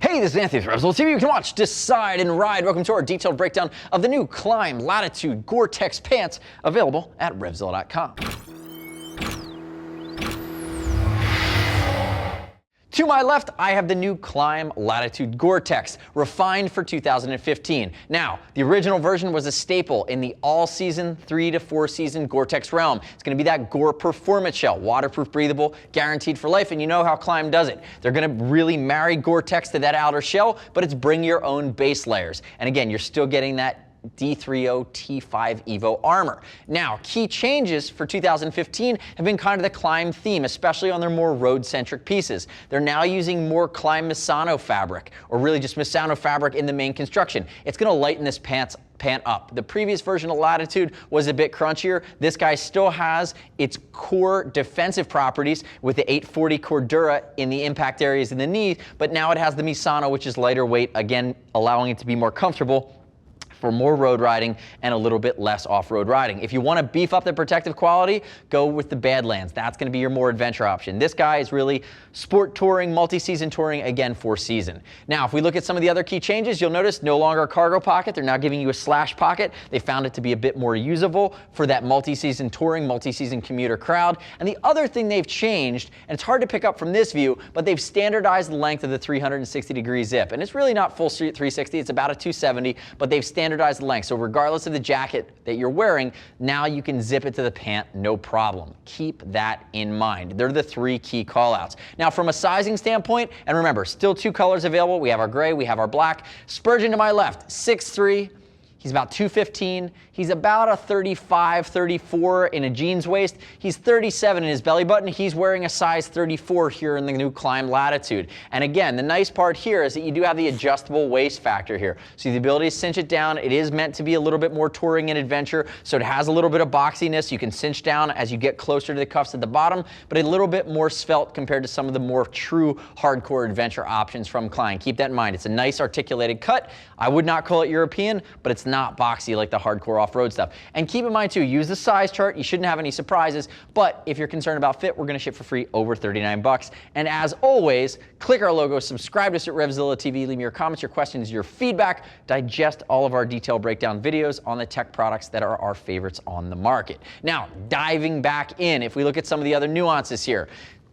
Hey, this is Anthony with RevZilla TV. You can watch, decide, and ride. Welcome to our detailed breakdown of the new Klim Latitude Gore-Tex pants, available at RevZilla.com. To my left, I have the new Klim Latitude Gore-Tex, refined for 2015. Now, the original version was a staple in the all-season, 3 to 4 season Gore-Tex realm. It's going to be that Gore Performance Shell, waterproof, breathable, guaranteed for life, and you know how Klim does it. They're going to really marry Gore-Tex to that outer shell, but it's bring your own base layers. And again, you're still getting that D30 T5 Evo armor. Now, key changes for 2015 have been kind of the Klim theme, especially on their more road-centric pieces. They're now using more Klim Misano fabric, or really just Misano fabric in the main construction. It's going to lighten this pant up. The previous version of Latitude was a bit crunchier. This guy still has its core defensive properties with the 840 Cordura in the impact areas in the knee, but now it has the Misano, which is lighter weight, again, allowing it to be more comfortable for more road riding and a little bit less off-road riding. If you want to beef up the protective quality, go with the Badlands. That's going to be your more adventure option. This guy is really sport touring, multi-season touring, again, for season. Now, if we look at some of the other key changes, you'll notice no longer a cargo pocket. They're now giving you a slash pocket. They found it to be a bit more usable for that multi-season touring, multi-season commuter crowd. And the other thing they've changed, and it's hard to pick up from this view, but they've standardized the length of the 360-degree zip. And it's really not full 360, it's about a 270, but they've standardized the length. So regardless of the jacket that you're wearing, now you can zip it to the pant, no problem. Keep that in mind. They're the three key callouts. Now, from a sizing standpoint, and remember, still 2 colors available. We have our gray, we have our black. Spurgeon to my left, 6'3". He's about 215. He's about a 35, 34 in a jeans waist. He's 37 in his belly button. He's wearing a size 34 here in the new Klim Latitude. And again, the nice part here is that you do have the adjustable waist factor here. So the ability to cinch it down. It is meant to be a little bit more touring and adventure. So it has a little bit of boxiness. You can cinch down as you get closer to the cuffs at the bottom, but a little bit more svelte compared to some of the more true hardcore adventure options from Klim. Keep that in mind. It's a nice articulated cut. I would not call it European, but it's not boxy like the hardcore off-road stuff. And keep in mind too, use the size chart. You shouldn't have any surprises, but if you're concerned about fit, we're going to ship for free over 39 bucks. And as always, click our logo, subscribe to us at RevZilla TV, leave me your comments, your questions, your feedback, digest all of our detailed breakdown videos on the tech products that are our favorites on the market. Now, diving back in, if we look at some of the other nuances here,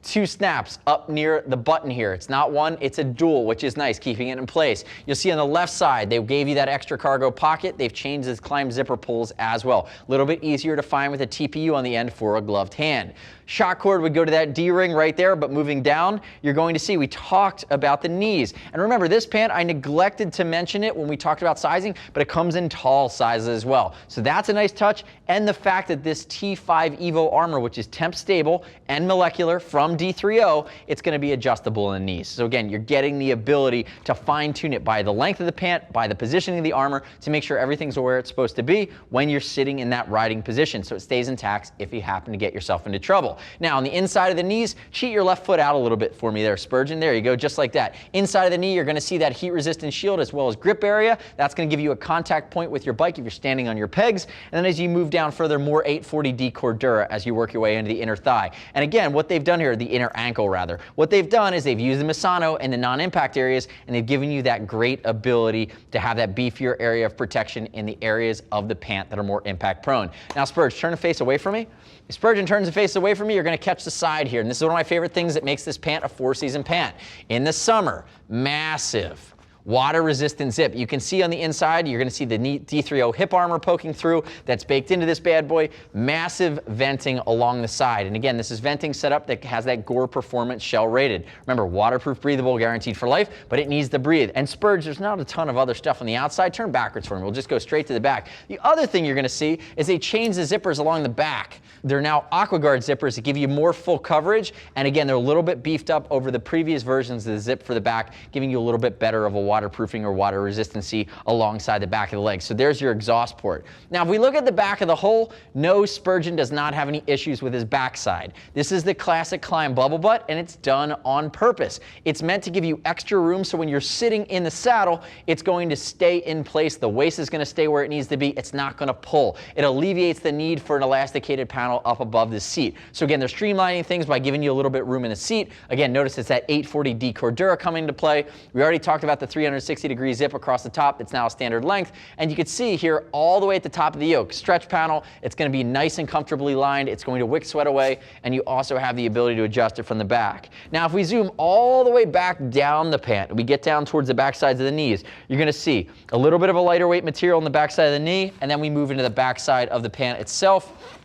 2 snaps up near the button here. It's not one, it's a dual, which is nice, keeping it in place. You'll see on the left side, they gave you that extra cargo pocket. They've changed the Klim zipper pulls as well. A little bit easier to find with a TPU on the end for a gloved hand. Shock cord would go to that D-ring right there, but moving down, you're going to see we talked about the knees. And remember, this pant, I neglected to mention it when we talked about sizing, but it comes in tall sizes as well. So that's a nice touch. And the fact that this T5 Evo armor, which is temp stable and molecular from D30, it's going to be adjustable in the knees. So again, you're getting the ability to fine tune it by the length of the pant, by the positioning of the armor, to make sure everything's where it's supposed to be when you're sitting in that riding position, so it stays intact if you happen to get yourself into trouble. Now, on the inside of the knees, cheat your left foot out a little bit for me there, Spurgeon. There you go, just like that. Inside of the knee, you're going to see that heat-resistant shield as well as grip area. That's going to give you a contact point with your bike if you're standing on your pegs. And then as you move down further, more 840D Cordura as you work your way into the inner thigh. And again, what they've done here, the inner ankle rather, what they've done is they've used the Misano in the non-impact areas, and they've given you that great ability to have that beefier area of protection in the areas of the pant that are more impact prone. Now, Spurge, turn the face away from me. If Spurgeon turns the face away from me, you're going to catch the side here. And this is one of my favorite things that makes this pant a 4-season pant. In the summer, massive water-resistant zip. You can see on the inside, you're going to see the D30 hip armor poking through. That's baked into this bad boy. Massive venting along the side. And again, this is venting setup that has that Gore Performance shell rated. Remember, waterproof, breathable, guaranteed for life, but it needs to breathe. And Spurge, there's not a ton of other stuff on the outside. Turn backwards for me. We'll just go straight to the back. The other thing you're going to see is they changed the zippers along the back. They're now AquaGuard zippers that give you more full coverage. And again, they're a little bit beefed up over the previous versions of the zip for the back, giving you a little bit better of a waterproofing or water resistancy alongside the back of the leg. So there's your exhaust port. Now, if we look at the back of the hull, no, Spurgeon does not have any issues with his backside. This is the classic Klim bubble butt, and it's done on purpose. It's meant to give you extra room, so when you're sitting in the saddle, it's going to stay in place. The waist is going to stay where it needs to be. It's not going to pull. It alleviates the need for an elasticated panel up above the seat. So again, they're streamlining things by giving you a little bit room in the seat. Again, notice it's that 840D Cordura coming into play. We already talked about the 360-degree zip across the top. It's now a standard length. And you can see here all the way at the top of the yoke, stretch panel. It's going to be nice and comfortably lined. It's going to wick sweat away. And you also have the ability to adjust it from the back. Now, if we zoom all the way back down the pant, we get down towards the back sides of the knees, you're going to see a little bit of a lighter weight material on the back side of the knee, and then we move into the back side of the pant itself.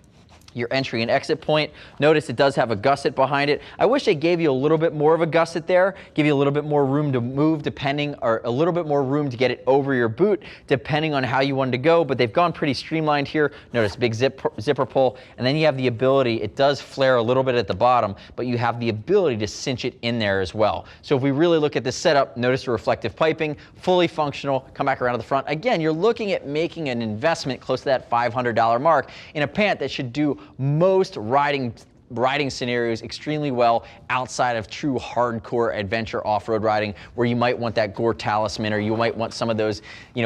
Your entry and exit point. Notice it does have a gusset behind it. I wish they gave you a little bit more of a gusset there, give you a little bit more room to move depending, or a little bit more room to get it over your boot depending on how you wanted to go, but they've gone pretty streamlined here. Notice big zipper pull, and then you have the ability, it does flare a little bit at the bottom, but you have the ability to cinch it in there as well. So if we really look at this setup, notice the reflective piping, fully functional. Come back around to the front. Again, you're looking at making an investment close to that $500 mark in a pant that should do most riding scenarios extremely well outside of true hardcore adventure off-road riding, where you might want that Gore Talisman, or you might want some of those,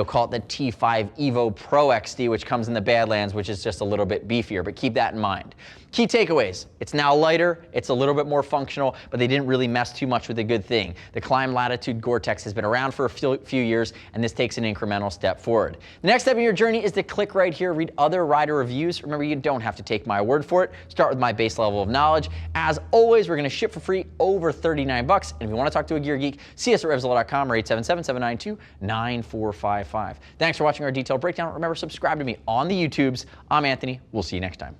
call it the T5 Evo Pro XD, which comes in the Badlands, which is just a little bit beefier, but keep that in mind. Key takeaways: it's now lighter, it's a little bit more functional, but they didn't really mess too much with the good thing. The Klim Latitude Gore-Tex has been around for a few years, and this takes an incremental step forward. The next step in your journey is to click right here, read other rider reviews. Remember, you don't have to take my word for it. Start with my base level of knowledge. As always, we're going to ship for free over $39. And if you want to talk to a gear geek, see us at RevZilla.com or 877-792-9455. Thanks for watching our detailed breakdown. Remember, subscribe to me on the YouTubes. I'm Anthony. We'll see you next time.